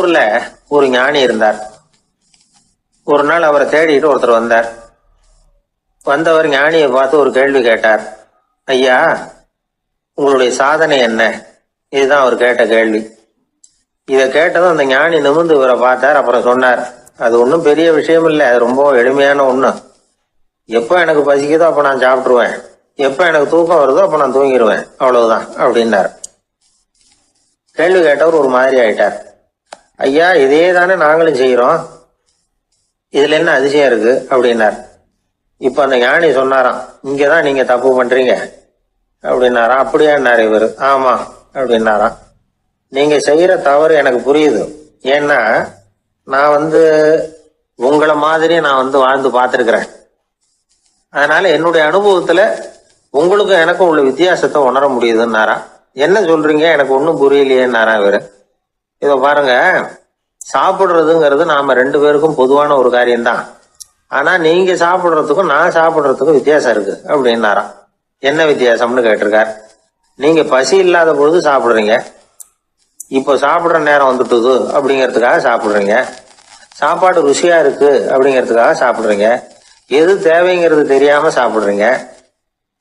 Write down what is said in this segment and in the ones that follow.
ஊர்ல ஒரு ஞானி இருந்தார். ஒரு நாள் அவரை தேடிட்டு ஒருத்தர் வந்தார். வந்தவர் ஞானியை பார்த்து ஒரு கேள்வி கேட்டார். ஐயா, உங்களுடைய சாதனை என்ன? இதுதான் அவர் கேட்ட கேள்வி. இதை கேட்டதும் அந்த ஞானி நிமிர்ந்து இவரை பார்த்தார். அப்புறம் சொன்னார், அது ஒன்றும் பெரிய விஷயம் இல்லை, அது ரொம்ப எளிமையான ஒண்ணு. எப்போ எனக்கு பசிக்குதோ அப்ப நான் சாப்பிட்டுருவேன், எப்ப எனக்கு தூக்கம் வருதோ அப்ப நான் தூங்கிடுவேன், அவ்வளவுதான் அப்படின்னார். கேள்வி கேட்டவர் ஒரு மாதிரி ஆயிட்டார். ஐயா, இதே தானே நாங்களும் செய்யறோம், இதுல என்ன அதிசயம் இருக்கு அப்படின்னார். இப்ப அந்த ஞானி சொன்னாராம், இங்கதான் நீங்க தப்பு பண்றீங்க அப்படின்னாராம். அப்படியான்னாரு இவரு. ஆமா அப்படின்னாராம். நீங்க செய்யற தவறு எனக்கு புரியுது. ஏன்னா நான் உங்களை மாதிரி நான் வாழ்ந்து பார்த்திருக்கிறேன். அதனால என்னுடைய அனுபவத்துல உங்களுக்கும் எனக்கும் உள்ள வித்தியாசத்தை உணர முடியுதுன்னாரா. என்ன சொல்றீங்க, எனக்கு ஒன்னும் புரியலையேன்னாரா இவரு. இத பாருங்க, சாப்பிடுறதுங்கிறது நாம ரெண்டு பேருக்கும் பொதுவான ஒரு காரியம்தான். ஆனா நீங்க சாப்பிடுறதுக்கும் நான் சாப்பிடுறதுக்கும் வித்தியாசம் இருக்கு அப்படின்னாராம். என்ன வித்தியாசம்னு கேட்டிருக்கார். நீங்க பசி இல்லாத பொழுது சாப்பிடுறீங்க, இப்போ சாப்பிடுற நேரம் வந்துட்டுது அப்படிங்கிறதுக்காக சாப்பிடுறீங்க. சாப்பாடு ருசியா இருக்கு அப்படிங்கிறதுக்காக சாப்பிடுறீங்க. எது தேவைங்கிறது தெரியாம சாப்பிடுறீங்க.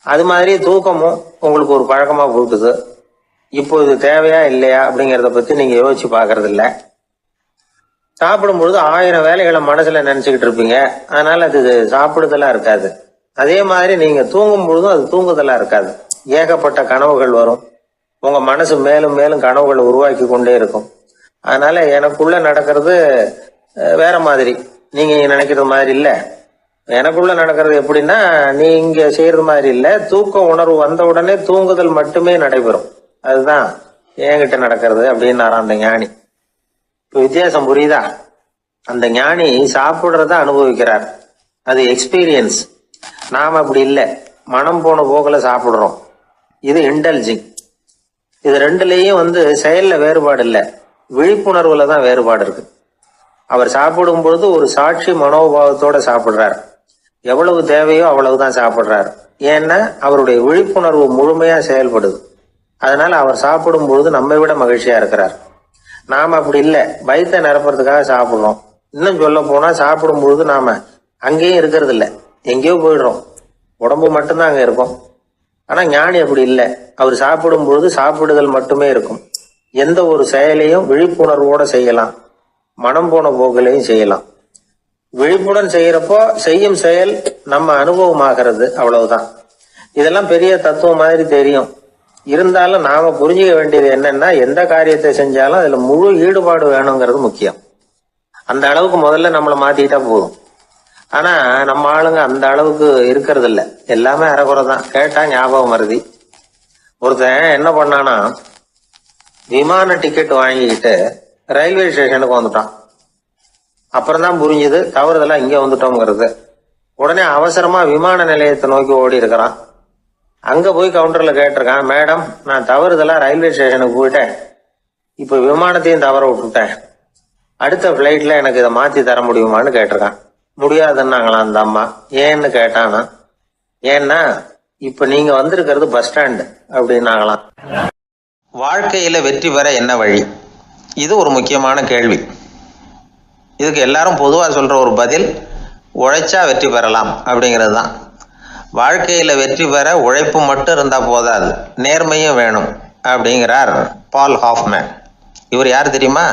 அது மாதிரி தூக்கமும் உங்களுக்கு ஒரு பழக்கமா போட்டுது. இப்போ இது தேவையா இல்லையா அப்படிங்கிறத பத்தி நீங்க யோசிச்சு பாக்குறது இல்ல. சாப்பிடும் பொழுது 1000 வேலைகளை மனசுல நினைச்சுக்கிட்டு இருப்பீங்க. அதனால அது சாப்பிடுதலா இருக்காது. அதே மாதிரி நீங்க தூங்கும் பொழுதும் அது தூங்குதலா இருக்காது. ஏகப்பட்ட கனவுகள் வரும். உங்க மனசு மேலும் மேலும் கனவுகளை உருவாக்கி கொண்டே இருக்கும். அதனால எனக்குள்ள நடக்கிறது வேற மாதிரி, நீங்க நினைக்கிறது மாதிரி இல்ல. எனக்குள்ள நடக்கிறது எப்படின்னா, நீங்க செய்யறது மாதிரி இல்ல. தூக்க உணர்வு வந்த உடனே தூங்குதல் மட்டுமே நடைபெறும். அதுதான் என்கிட்ட நடக்கிறது அப்படின்னாராம் அந்த ஞானி. இப்ப வித்தியாசம் புரியுதா? அந்த ஞானி சாப்பிடுறத அனுபவிக்கிறார், அது எக்ஸ்பீரியன்ஸ். நாம அப்படி இல்லை, மனம் போன போக்குல சாப்பிடுறோம். இது இன்டெலிஜிங். இது ரெண்டுலயும் செயல்ல வேறுபாடு இல்லை, விழிப்புணர்வுல தான் வேறுபாடு இருக்கு. அவர் சாப்பிடும் பொழுது ஒரு சாட்சி மனோபாவத்தோட சாப்பிடுறார். எவ்வளவு தேவையோ அவ்வளவுதான் சாப்பிடுறார். ஏன்னா அவருடைய விழிப்புணர்வு முழுமையா செயல்படுது. அதனால அவர் சாப்பிடும் பொழுது நம்மை விட மகிழ்ச்சியா இருக்கிறார். நாம அப்படி இல்லை, வயிற்றை நிரப்புறதுக்காக சாப்பிடுறோம். இன்னும் சொல்ல போனா சாப்பிடும் பொழுது நாம அங்கேயும் இருக்கிறது இல்லை, எங்கேயோ போயிடுறோம். உடம்பு மட்டும்தான் அங்க இருக்கும். ஆனா ஞானி அப்படி இல்லை. அவர் சாப்பிடும் பொழுது சாப்பிடுதல் மட்டுமே இருக்கும். எந்த ஒரு செயலையும் விழிப்புணர்வோட செய்யலாம், மனம் போன போக்கிலையும் செய்யலாம். விழிப்புடன் செய்யறப்போ செய்யும் செயல் நம்ம அனுபவமாகிறது, அவ்வளவுதான். இதெல்லாம் பெரிய தத்துவம் மாதிரி தெரியும். இருந்தாலும் நாம புரிஞ்சுக்க வேண்டியது என்னன்னா, எந்த காரியத்தை செஞ்சாலும் அதுல முழு ஈடுபாடு வேணுங்கிறது முக்கியம். அந்த அளவுக்கு முதல்ல நம்மளை மாத்திக்கிட்டா போதும். ஆனா நம்ம ஆளுங்க அந்த அளவுக்கு இருக்கிறது இல்ல, எல்லாமே அரைகுறை தான். கேட்டா ஞாபகம் மருதி. ஒருத்தன் என்ன பண்ணானா, விமான டிக்கெட் வாங்கிக்கிட்டு ரயில்வே ஸ்டேஷனுக்கு வந்துட்டான். அப்புறம் தான் புரிஞ்சுது தவறுதெல்லாம் இங்க வந்துட்டோங்கிறது. உடனே அவசரமா விமான நிலையத்தை நோக்கி ஓடி இருக்கிறான். அங்க போய் கவுண்டர்ல கேட்டிருக்கான், மேடம், நான் தவறுதலா ரயில்வே ஸ்டேஷனுக்கு போயிட்டேன், இப்ப விமானத்தையும் தவற விட்டுட்டேன், அடுத்த பிளைட்ல எனக்கு இதை மாத்தி தர முடியுமான்னு கேட்டிருக்கான். முடியாதுன்னாங்களாம் அந்த அம்மா. ஏன்னு கேட்டானா, ஏன்னா இப்ப நீங்க வந்திருக்கிறது பஸ் ஸ்டாண்டு அப்படின்னாங்களாம். வாழ்க்கையில வெற்றி பெற என்ன வழி? இது ஒரு முக்கியமான கேள்வி. இதுக்கு எல்லாரும் பொதுவா சொல்ற ஒரு பதில், உழைச்சா வெற்றி பெறலாம் அப்படிங்கிறது தான். வாழ்க்கையில வெற்றி பெற உழைப்பு மட்டும் இருந்தா போதாது, நேர்மையும் வேணும் அப்படிங்கிறார் பால் ஹாஃப்மேன். இவர் யார் தெரியுமா?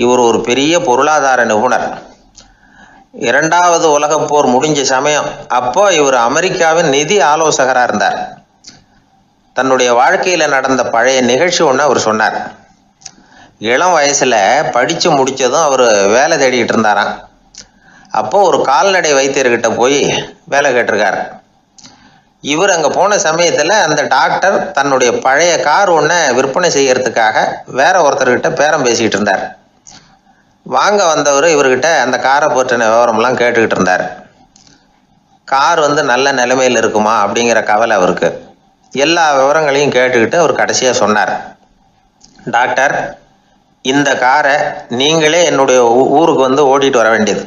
இவர் ஒரு பெரிய பொருளாதார நிபுணர். 2வது உலகப் போர் முடிஞ்ச சமயம் அப்போ இவர் அமெரிக்காவின் நிதி ஆலோசகராக இருந்தார். தன்னுடைய வாழ்க்கையில நடந்த பழைய நிகழ்ச்சி ஒன்று அவர் சொன்னார். இளம் வயசுல படிச்சு முடிச்சதும் அவர் வேலை தேடிக்கிட்டு இருந்தாராம். அப்போ ஒரு கால்நடை வைத்தியர்கிட்ட போய் வேலை கேட்டிருக்காரு. இவர் அங்க போன சமயத்துல அந்த டாக்டர் தன்னுடைய பழைய கார் ஒன்றை விற்பனை செய்யறதுக்காக வேற ஒருத்தர்கிட்ட பேரம் பேசிக்கிட்டு இருந்தார். வாங்க வந்தவர் இவர்கிட்ட அந்த காரை பற்றின விவரம்லாம் கேட்டுக்கிட்டு இருந்தார். கார் நல்ல நிலைமையில் இருக்குமா அப்படிங்கிற கவலை அவருக்கு. எல்லா விவரங்களையும் கேட்டுக்கிட்டு அவர் கடைசியா சொன்னார், டாக்டர், இந்த காரை நீங்களே என்னுடைய ஊருக்கு ஓட்டிட்டு வர வேண்டியது.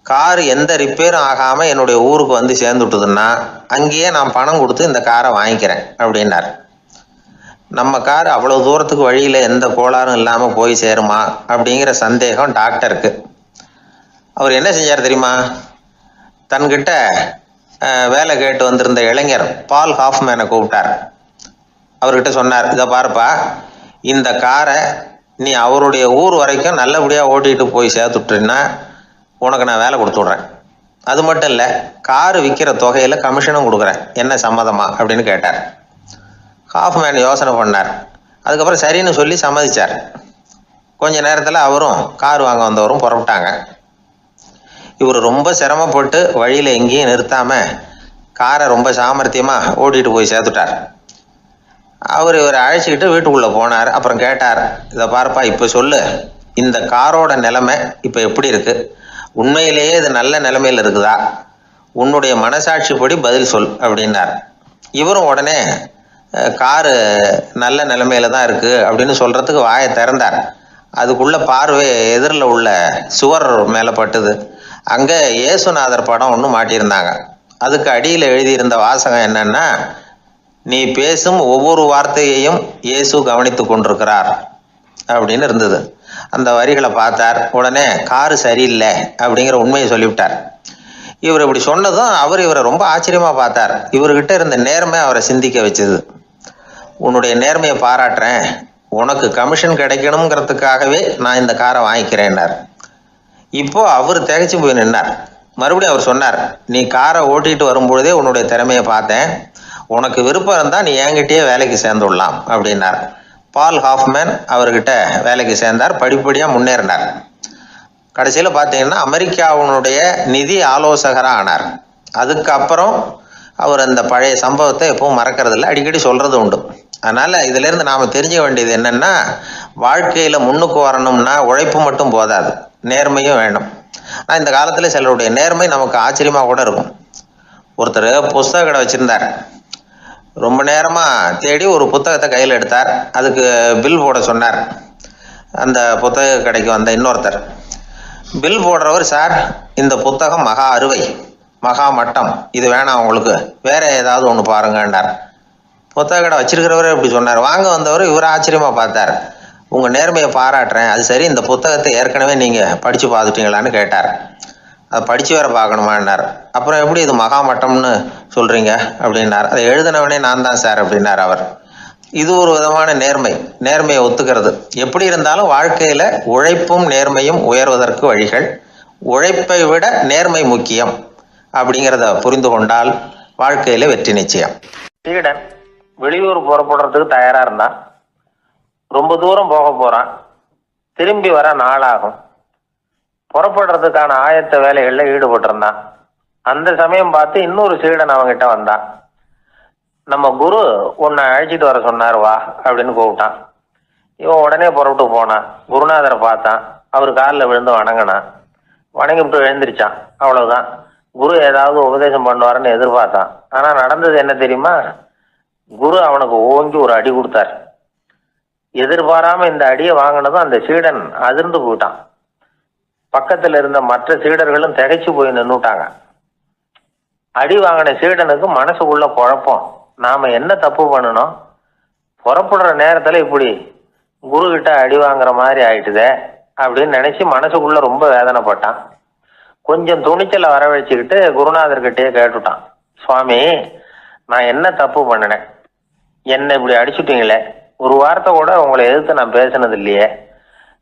கார் எந்த ரிப்பேரும் ஆகாம என்னுடைய ஊருக்கு சேர்ந்துட்டுதுன்னா அங்கேயே நான் பணம் கொடுத்து இந்த காரை வாங்கிக்கிறேன் அப்படின்னார். நம்ம கார் அவ்வளவு தூரத்துக்கு வழியில் எந்த கோளாறும் இல்லாமல் போய் சேருமா அப்படிங்கிற சந்தேகம் டாக்டருக்கு. அவர் என்ன செஞ்சார் தெரியுமா? தன்கிட்ட வேலை கேட்டு வந்திருந்த இளைஞர் பால் ஹாஃப்மேனை கூப்பிட்டார். அவர்கிட்ட சொன்னார், இதை பாருப்பா, இந்த காரை நீ அவருடைய ஊர் வரைக்கும் நல்லபடியாக ஓட்டிகிட்டு போய் சேர்த்துட்டீன்னா உனக்கு நான் வேலை கொடுத்து விட்றேன். அது மட்டும் இல்லை, காரு விற்கிற தொகையில் கமிஷனும் கொடுக்குறேன், என்ன சம்மதமா அப்படின்னு கேட்டார். ஹாஃப்மேன் யோசனை பண்ணார். அதுக்கப்புறம் சரின்னு சொல்லி சம்மதிச்சார். கொஞ்ச நேரத்தில் அவரும் கார் வாங்க வந்தவரும் புறப்பட்டாங்க. இவர் ரொம்ப சிரமப்பட்டு வழியில் எங்கேயும் நிறுத்தாமல் காரை ரொம்ப சாமர்த்தியமாக ஓட்டிகிட்டு போய் சேர்த்துட்டார். இவரை அழைச்சிக்கிட்டு வீட்டுக்குள்ளே போனார். அப்புறம் கேட்டார், இதை பார்ப்பா, இப்போ சொல்லு, இந்த காரோட நிலைமை இப்போ எப்படி இருக்குது? உண்மையிலேயே இது நல்ல நிலைமையில் இருக்குதா? உன்னுடைய மனசாட்சிப்படி பதில் சொல் அப்படின்னார். இவரும் உடனே காரு நல்ல நிலைமையில தான் இருக்குது அப்படின்னு சொல்கிறதுக்கு வாயை திறந்தார். அதுக்குள்ள பார்வை எதிரில் உள்ள சுவர் மேலே பட்டுது. அங்கே இயேசுநாதர் படம் ஒன்று மாட்டியிருந்தாங்க. அதுக்கு அடியில் எழுதியிருந்த வாசகம் என்னன்னா, நீ பேசும் ஒவ்வொரு வார்த்தையையும் இயேசு கவனித்து கொண்டிருக்கிறார் அப்படின்னு இருந்தது. அந்த வரிகளை பார்த்தார். உடனே காரு சரியில்லை அப்படிங்கிற உண்மையை சொல்லிவிட்டார். இவர் இப்படி சொன்னதும் இவரை ரொம்ப ஆச்சரியமா பார்த்தார். இவர்கிட்ட இருந்த நேர்மை அவரை சிந்திக்க வச்சது. உன்னுடைய நேர்மையை பாராட்டுறேன், உனக்கு கமிஷன் கிடைக்கணுங்கிறதுக்காகவே நான் இந்த காரை வாங்கிக்கிறேன்னார். இப்போ அவர் திகைச்சு போய் நின்னார். மறுபடியும் அவர் சொன்னார், நீ காரை ஓட்டிட்டு வரும்பொழுதே உன்னுடைய திறமையை பார்த்தேன், உனக்கு விருப்பம் இருந்தால் நீ என்கிட்டயே வேலைக்கு சேர்ந்துடலாம் அப்படின்னார். பால் ஹாஃப்மேன் அவர்கிட்ட வேலைக்கு சேர்ந்தார். படிப்படியாக முன்னேறினார். கடைசியில் பார்த்தீங்கன்னா அமெரிக்காவுடைய நிதி ஆலோசகராக ஆனார். அதுக்கப்புறம் அவர் அந்த பழைய சம்பவத்தை எப்பவும் மறக்கறதில்ல, அடிக்கடி சொல்கிறது உண்டு. அதனால் இதிலேருந்து நாம் தெரிஞ்சுக்க வேண்டியது என்னென்னா, வாழ்க்கையில் முன்னுக்கு வரணும்னா உழைப்பு மட்டும் போதாது, நேர்மையும் வேணும். ஆனால் இந்த காலத்தில் சிலருடைய நேர்மை நமக்கு ஆச்சரியமாக கூட இருக்கும். ஒருத்தர் புஸ்தக கடை வச்சுருந்தார். ரொம்ப நேரமாக தேடி ஒரு புத்தகத்தை கையில் எடுத்தார். அதுக்கு பில் போட சொன்னார். அந்த புத்தக கடைக்கு வந்த இன்னொருத்தர் பில் போடுறவர், சார் இந்த புத்தகம் மகா அறுவை, மகா மட்டம், இது வேணாம் உங்களுக்கு, வேற ஏதாவது ஒன்று பாருங்கன்னார். புத்தக கடை வச்சிருக்கிறவரே இப்படி சொன்னார். வாங்க வந்தவர் இவர் ஆச்சரியமாக பார்த்தார். உங்கள் நேர்மையை பாராட்டுறேன், அது சரி, இந்த புத்தகத்தை ஏற்கனவே நீங்கள் படித்து பார்த்துட்டீங்களான்னு கேட்டார். அதை படித்து வேற பார்க்கணுமான்னார். அப்புறம் எப்படி இது மகாமட்டம்னு சொல்கிறீங்க அப்படின்னார். அதை எழுதினவனே நான் தான் சார் அப்படின்னார் அவர். இது ஒரு விதமான நேர்மை, நேர்மையை ஒத்துக்கிறது. எப்படி இருந்தாலும் வாழ்க்கையில் உழைப்பும் நேர்மையும் உயர்வதற்கு வழிகள். உழைப்பை விட நேர்மை முக்கியம் அப்படிங்கிறத புரிந்து கொண்டால் வாழ்க்கையில் வெற்றி நிச்சயம். சீடன் வெளியூர் புறப்படுறதுக்கு தயாராக இருந்தான். ரொம்ப தூரம் போக போகிறான். திரும்பி வர நாளாகும். புறப்படுறதுக்கான ஆயத்த வேலைகளில் ஈடுபட்டிருந்தான். அந்த சமயம் பார்த்து இன்னொரு சீடன் அவங்கிட்ட வந்தான். நம்ம குரு உன்னை அழைச்சிட்டு வர சொன்னார், வா அப்படின்னு கூப்பிட்டான். இவன் உடனே புறப்பட்டு போனான். குருநாதரை பார்த்தான். அவர் காலில் விழுந்து வணங்கினான். வணங்கிவிட்டு எழுந்திரிச்சான். அவ்வளவுதான். குரு ஏதாவது உபதேசம் பண்ணுவாருன்னு எதிர்பார்த்தான். ஆனால் நடந்தது என்ன தெரியுமா? குரு அவனுக்கு ஓங்கி ஒரு அடி கொடுத்தார். எதிர்பாராம இந்த அடியை வாங்கினதும் அந்த சீடன் அதிர்ந்து போயிட்டான். பக்கத்தில் இருந்த மற்ற சீடர்களும் திகைச்சு போய் நின்றுட்டாங்க. அடி வாங்கின சீடனுக்கு மனசுக்குள்ள குழப்பம். நாம என்ன தப்பு பண்ணணும்? புறப்படுற நேரத்துல இப்படி குரு கிட்ட அடி வாங்குற மாதிரி ஆயிட்டுதே அப்படின்னு நினைச்சு மனசுக்குள்ள ரொம்ப வேதனைப்பட்டான். கொஞ்சம் துணிச்சலை வரவழைச்சுக்கிட்டு குருநாதர்கிட்டயே கேட்டுட்டான், சுவாமி, நான் என்ன தப்பு பண்ணினேன்? என்னை இப்படி அடிச்சுட்டீங்களே, ஒரு வார்த்தை கூட உங்களை எதிர்த்து நான் பேசினது இல்லையே,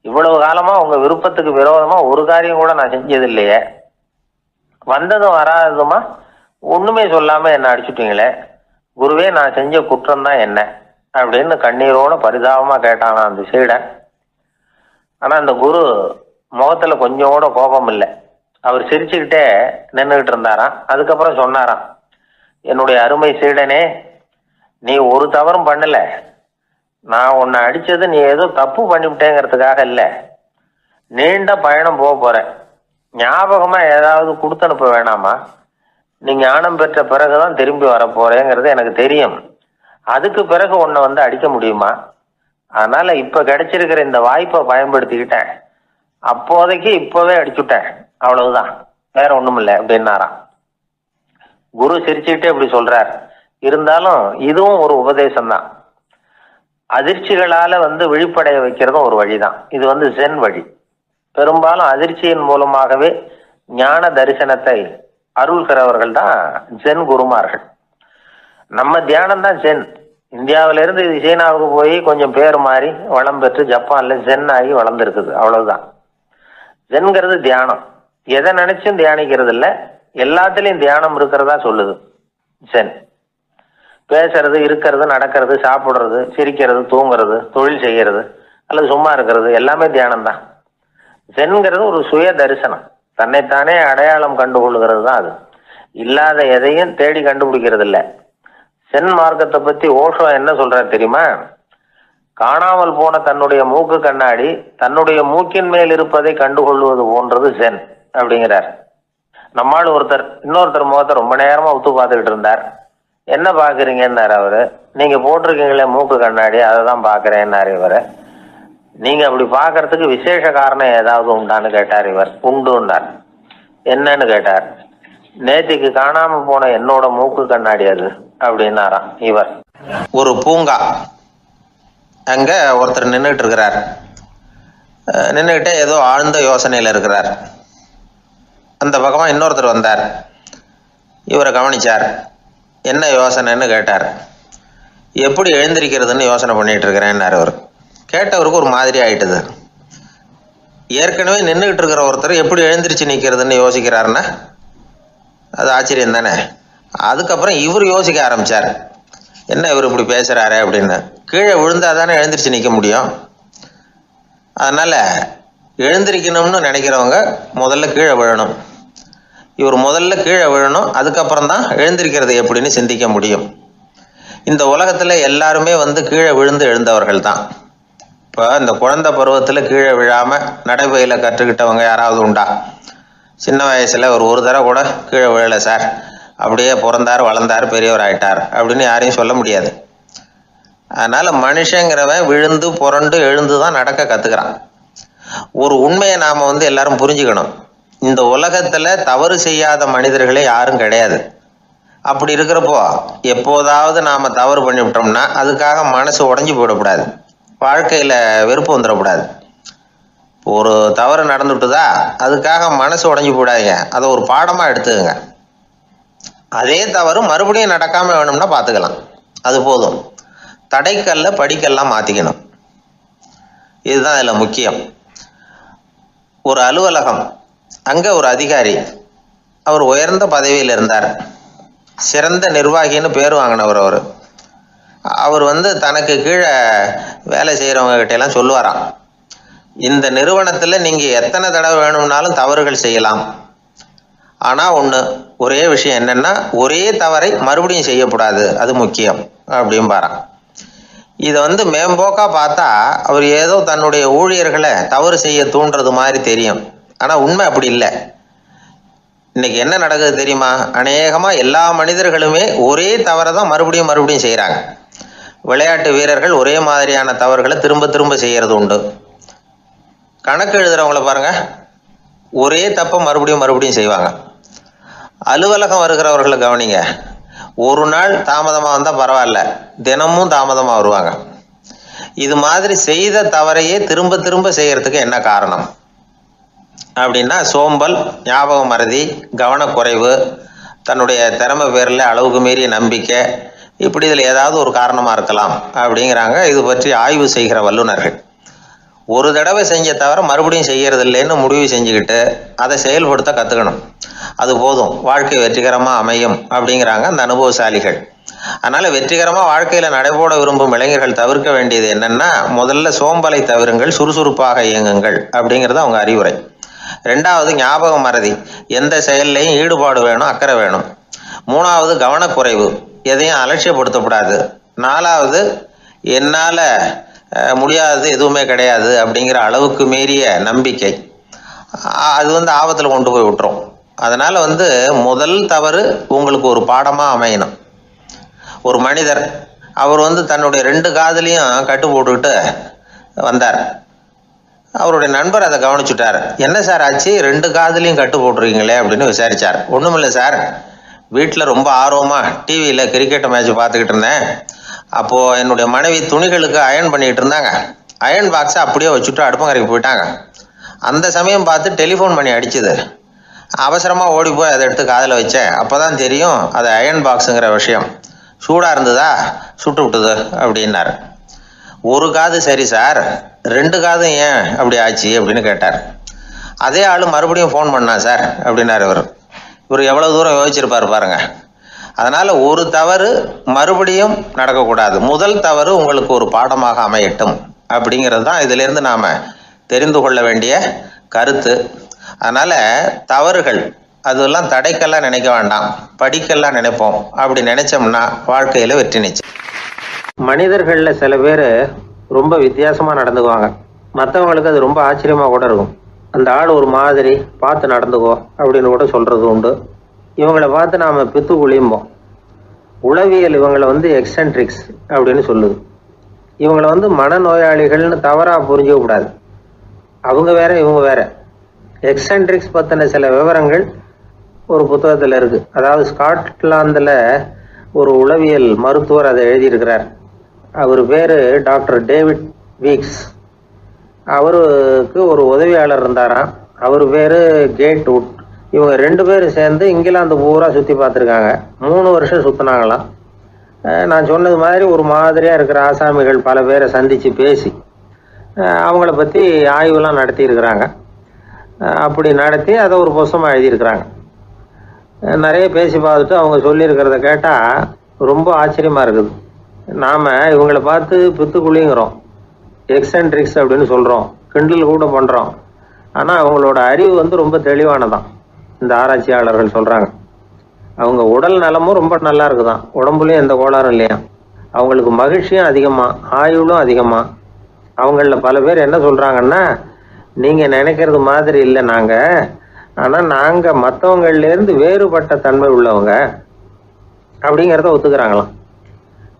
இவ்வளவு காலமா உங்க விருப்பத்துக்கு விரோதமா ஒரு காரியம் கூட நான் செஞ்சது இல்லையே, வந்ததும் வராததுமா ஒண்ணுமே சொல்லாம என்ன அடிச்சுட்டீங்களே, குருவே, நான் செஞ்ச குற்றம் தான் என்ன அப்படின்னு கண்ணீரோட பரிதாபமா கேட்டானா அந்த சீடன். ஆனா அந்த குரு முகத்துல கொஞ்சம் கூட கோபம் இல்லை. அவர் சிரிச்சுக்கிட்டே நின்றுகிட்டு இருந்தாராம். அதுக்கப்புறம் சொன்னாராம், என்னுடைய அருமை சீடனே, நீ ஒரு தவறும் பண்ணல. நான் உன்னை அடிச்சது நீ ஏதோ தப்பு பண்ணிவிட்டேங்கிறதுக்காக இல்லை. நீண்ட பயணம் போக போறேன், ஞாபகமா ஏதாவது கொடுத்து அனுப்ப வேணாமா? நீ ஞானம் பெற்ற பிறகுதான் திரும்பி வர போறேங்கிறது எனக்கு தெரியும். அதுக்கு பிறகு உன்னை வந்து அடிக்க முடியுமா? அதனால இப்ப கிடைச்சிருக்கிற இந்த வாய்ப்பை பயன்படுத்திக்கிட்டேன். அப்போதைக்கு இப்பவே அடிச்சுட்டேன், அவ்வளவுதான், வேற ஒண்ணும் இல்லை அப்படின்னாராம். குரு சிரிச்சுக்கிட்டே இப்படி சொல்றார். இருந்தாலும் இதுவும் ஒரு உபதேசம் தான். அதிர்ச்சிகளால விழிப்படைய வைக்கிறதும் ஒரு வழிதான். இது ஜென் வழி. பெரும்பாலும் அதிர்ச்சியின் மூலமாகவே ஞான தரிசனத்தை அருள்கிறவர்கள் தான் ஜென் குருமார்கள். நம்ம தியானம் தான் ஜென். இந்தியாவிலிருந்து இது சீனாவுக்கு போய் கொஞ்சம் பேர் மாறி வளம் பெற்று ஜப்பான்ல ஜென் ஆகி வளர்ந்துருக்குது, அவ்வளவுதான். ஜென்கிறது தியானம். எதை நினைச்சும் தியானிக்கிறது இல்லை, எல்லாத்துலயும் தியானம் இருக்கிறதா சொல்லுது ஜென். பேசுறது, இருக்கிறது, நடக்கிறது, சாப்பிடுறது, சிரிக்கிறது, தூங்குறது, தொழில் செய்யறது அல்லது சும்மா இருக்கிறது எல்லாமே தியானம் தான். ஜென்கிறது ஒரு சுய தரிசனம், தன்னைத்தானே அடையாளம் கண்டுகொள்ளுகிறது தான். அது இல்லாத எதையும் தேடி கண்டுபிடிக்கிறது இல்லை. ஜென் மார்க்கத்தை பத்தி ஓஷோ என்ன சொல்றாரு தெரியுமா? காணாமல் போன தன்னுடைய மூக்கு கண்ணாடி தன்னுடைய மூக்கின் மேல் இருப்பதை கண்டுகொள்வது போன்றது ஜென் அப்படிங்கிறார். நம்மால் இன்னொருத்தர் முகத்தை ரொம்ப நேரமா உத்து பார்த்துக்கிட்டு இருந்தார். என்ன பாக்குறீங்கன்னாரு அவரு. நீங்க போட்டிருக்கீங்களே மூக்கு கண்ணாடி, அதை தான் பாக்குறேன்னாரு இவரு. நீங்க அப்படி பாக்குறதுக்கு விசேஷ காரணம் ஏதாவது உண்டான்னு கேட்டார் இவர். உண்டுன்னார். என்னன்னு கேட்டார். நேத்திக்கு காணாம போன என்னோட மூக்கு கண்ணாடி அது அப்படின்னாராம் இவர். ஒரு பூங்கா, அங்க ஒருத்தர் நின்றுட்டு இருக்கிறார். நின்றுகிட்டே ஏதோ ஆழ்ந்த யோசனையில இருக்கிறார். அந்த பக்கமா இன்னொருத்தர் வந்தார். இவரை கவனிச்சார். என்ன யோசனைன்னு கேட்டார். எப்படி எழுந்திருக்கிறதுன்னு யோசனை பண்ணிட்டு இருக்கிறேன்னாரு அவர். கேட்டவருக்கு ஒரு மாதிரி ஆயிட்டுது. ஏற்கனவே நின்றுகிட்டு இருக்கிற ஒருத்தர் எப்படி எழுந்திரிச்சு நிற்கிறதுன்னு யோசிக்கிறாருன்னா அது ஆச்சரியம் தானே. அதுக்கப்புறம் இவர் யோசிக்க ஆரம்பிச்சார். என்ன இவர் இப்படி பேசுறாரு அப்படின்னு. கீழே விழுந்தாதானே எழுந்திரிச்சு நிற்க முடியும். அதனால எழுந்திரிக்கணும்னு நினைக்கிறவங்க முதல்ல கீழே விழணும். இவர் முதல்ல கீழே விழணும், அதுக்கப்புறம் தான் எழுந்திருக்கிறது எப்படின்னு சிந்திக்க முடியும். இந்த உலகத்துல எல்லாருமே கீழே விழுந்து எழுந்தவர்கள் தான். இப்போ இந்த குழந்தை பருவத்தில் கீழே விழாம நடைபயில கற்றுக்கிட்டவங்க யாராவது உண்டா? சின்ன வயசுல ஒரு தடவை கூட கீழே விழலை சார், அப்படியே பிறந்தார், வளர்ந்தார், பெரியவர் ஆயிட்டார் அப்படின்னு யாரையும் சொல்ல முடியாது. அதனால மனுஷங்கிறவன் விழுந்து புரண்டு எழுந்து தான் நடக்க கத்துக்கிறான். ஒரு உண்மையை நாம எல்லாரும் புரிஞ்சுக்கணும். இந்த உலகத்துல தவறு செய்யாத மனிதர்களே யாரும் கிடையாது. அப்படி இருக்கிறப்போ எப்போதாவது நாம தவறு பண்ணிவிட்டோம்னா அதுக்காக மனசு உடைஞ்சு போயிடக்கூடாது, வாழ்க்கையில வெறுப்பு வந்துடக்கூடாது. ஒரு தவறு நடந்துட்டுதா அதுக்காக மனசு உடைஞ்சு போடாதீங்க, அதை ஒரு பாடமா எடுத்துக்கங்க. அதே தவறு மறுபடியும் நடக்காம வேணும்னா பாத்துக்கலாம், அது போதும். தடைக்கல்ல படிக்கல்லாம் மாத்திக்கணும், இதுதான் இதுல முக்கியம். ஒரு அலுவலகம், அங்க ஒரு அதிகாரி, அவர் உயர்ந்த பதவியில் இருந்தார், சிறந்த நிர்வாகின்னு பேர் வாங்கினவர். அவர் தனக்கு கீழே வேலை செய்யறவங்க கிட்ட எல்லாம் சொல்லுவாராம், இந்த நிறுவனத்துல நீங்க எத்தனை தடவை வேணும்னாலும் தவறுகள் செய்யலாம், ஆனா ஒரே விஷயம் என்னன்னா ஒரே தவறை மறுபடியும் செய்யக்கூடாது, அது முக்கியம் அப்படின்பாராம். இதை மேம்போக்கா பார்த்தா அவர் ஏதோ தன்னுடைய ஊழியர்களை தவறு செய்ய தூண்டுறது மாதிரி தெரியும். ஆனா உண்மை அப்படி இல்லை. இன்னைக்கு என்ன நடக்குது தெரியுமா? அநேகமா எல்லா மனிதர்களுமே ஒரே தவறை தான் மறுபடியும் மறுபடியும் செய்யறாங்க. விளையாட்டு வீரர்கள் ஒரே மாதிரியான தவறுகளை திரும்ப திரும்ப செய்யறது உண்டு. கணக்கு எழுதுறவங்கள பாருங்க, ஒரே தப்பை மறுபடியும் மறுபடியும் செய்வாங்க. அலுவலகம் வருகிறவர்களை கவனிங்க, ஒரு நாள் தாமதமா வந்தா பரவாயில்ல, தினமும் தாமதமா வருவாங்க. இது மாதிரி செய்த தவறையே திரும்ப திரும்ப செய்யறதுக்கு என்ன காரணம் அப்படின்னா சோம்பல், ஞாபக மறதி, கவனக்குறைவு, தன்னுடைய திறமை பேர்ல அளவுக்கு மீறிய நம்பிக்கை, இப்படி இதில் ஏதாவது ஒரு காரணமா இருக்கலாம் அப்படிங்கிறாங்க இது பற்றி ஆய்வு செய்கிற வல்லுநர்கள். ஒரு தடவை செஞ்ச தவிர மறுபடியும் செய்யறது இல்லைன்னு முடிவு செஞ்சுக்கிட்டு அதை செயல்படுத்த கத்துக்கணும், அது போதும், வாழ்க்கை வெற்றிகரமா அமையும் அப்படிங்கிறாங்க அந்த அனுபவசாலிகள். அதனால வெற்றிகரமா வாழ்க்கையில நடைபோட விரும்பும் இளைஞர்கள் தவிர்க்க வேண்டியது என்னன்னா, முதல்ல சோம்பலை தவிருங்கள், சுறுசுறுப்பாக இயங்குங்கள் அப்படிங்கிறது அவங்க அறிவுரை. ரெண்டாவது ஞாபக மறதி, எந்த செயல்லையும் ஈடுபாடு வேணும், அக்கறை வேணும். மூணாவது கவனக்குறைவு, எதையும் அலட்சியப்படுத்தக்கூடாது. நாலாவது என்னால முடியாதது எதுவுமே கிடையாது அப்படிங்கிற அளவுக்கு மீறிய நம்பிக்கை, அது ஆபத்துல கொண்டு போய் விட்டுரும். அதனால முதல் தவறு உங்களுக்கு ஒரு பாடமா அமையணும். ஒரு மனிதர் அவர் தன்னுடைய 2 காதுலையும் கட்டு போட்டுக்கிட்டு வந்தார். அவருடைய நண்பர் அதை கவனிச்சுட்டார். என்ன சார் ஆச்சு, 2 காதுலையும் கட்டு போட்டுருக்கீங்களே அப்படின்னு விசாரிச்சார். ஒண்ணுமில்லை சார், வீட்டில் ரொம்ப ஆர்வமா டிவியில கிரிக்கெட் மேட்ச் பார்த்துக்கிட்டு இருந்தேன், அப்போ என்னுடைய மனைவி துணிகளுக்கு அயர்ன் பண்ணிட்டு இருந்தாங்க. அயர்ன் பாக்ஸை அப்படியே வச்சுட்டு அடுப்பங்கரைக்கு போயிட்டாங்க. அந்த சமயம் பார்த்து டெலிஃபோன் பண்ணி அடிச்சுது. அவசரமா ஓடி போய் அதை எடுத்து காதில் வச்சேன். அப்போதான் தெரியும் அது அயர்ன் பாக்ஸுங்கிற விஷயம். சூடா இருந்ததா, சுட்டு விட்டுது அப்படின்னாரு. ஒரு காது சரி சார், 2 காதும் ஏன் அப்படி ஆச்சு அப்படின்னு கேட்டார். அதே ஆளு மறுபடியும் ஃபோன் பண்ணா சார் அப்படின்னாரு. இவர் எவ்வளவு தூரம் யோசிச்சிருப்பாரு பாருங்க. அதனால ஒரு தவறு மறுபடியும் நடக்கக்கூடாது. முதல் தவறு உங்களுக்கு ஒரு பாடமாக அமையட்டும் அப்படிங்கிறது தான் இதுல இருந்து நாம தெரிந்து கொள்ள வேண்டிய கருத்து. அதனால தவறுகள் அதெல்லாம் தடைக்கெல்லாம் நினைக்க வேண்டாம், படிக்கெல்லாம் நினைப்போம். அப்படி நினைச்சோம்னா வாழ்க்கையில வெற்றி நிச்சயம். மனிதர்கள்ல சில பேர் ரொம்ப வித்தியாசமா நடந்துக்குவாங்க. மற்றவங்களுக்கு அது ரொம்ப ஆச்சரியமா கூட இருக்கும். அந்த ஆள் ஒரு மாதிரி பார்த்து நடந்துக்கோ அப்படின்னு கூட சொல்றது உண்டு. இவங்களை பார்த்து நாம பித்து குளியும்போம். உளவியல் இவங்களை எக்ஸென்ட்ரிக்ஸ் அப்படின்னு சொல்லுது. இவங்களை மனநோயாளிகள்னு தவறா புரிஞ்சிக்க கூடாது. அவங்க வேற, இவங்க வேற. எக்ஸென்ட்ரிக்ஸ் பத்தின சில விவரங்கள் ஒரு புத்தகத்துல இருக்கு. அதாவது ஸ்காட்லாந்துல ஒரு உளவியல் மருத்துவர் அதை எழுதியிருக்கிறார். அவர் பேரு டாக்டர் டேவிட் வீக்ஸ். அவருக்கு ஒரு உதவியாளர் இருந்தாராம். அவர் பேரு கேட் வுட். இவங்க 2 பேரும் சேர்ந்து இங்கிலாந்து பூரா சுற்றி பார்த்துருக்காங்க. 3 வருஷம் சுற்றினாங்களாம். நான் சொன்னது மாதிரி ஒரு மாதிரியாக இருக்கிற ஆசாமிகள் பல பேரை சந்தித்து பேசி அவங்கள பற்றி ஆய்வுலாம் நடத்தியிருக்கிறாங்க. அப்படி நடத்தி அதை ஒரு புஸ்தகமாக எழுதியிருக்கிறாங்க. நிறைய பேசி பார்த்துட்டு அவங்க சொல்லியிருக்கிறத கேட்டால் ரொம்ப ஆச்சரியமாக இருக்குது. நாம் இவங்களை பார்த்து பித்துக்குழிங்கிறோம், எக்ஸென்ட்ரிக்ஸ் அப்படின்னு சொல்கிறோம், கிண்டல் கூட பண்ணுறோம். ஆனால் அவங்களோட அறிவு ரொம்ப தெளிவானதான். இந்த ஆராய்ச்சியாளர்கள் சொல்கிறாங்க. அவங்க உடல் நலமும் ரொம்ப நல்லா இருக்குதான், உடம்புலையும் எந்த கோளாறும் இல்லையா. அவங்களுக்கு மகிழ்ச்சியும் அதிகமாக, ஆயுளும் அதிகமாக. அவங்கள பல பேர் என்ன சொல்கிறாங்கன்னா, நீங்கள் நினைக்கிறது மாதிரி இல்லை நாங்கள், ஆனால் நாங்கள் மற்றவங்கள்லேருந்து வேறுபட்ட தன்மை உள்ளவங்க அப்படிங்கிறத ஒத்துக்கிறாங்களாம்.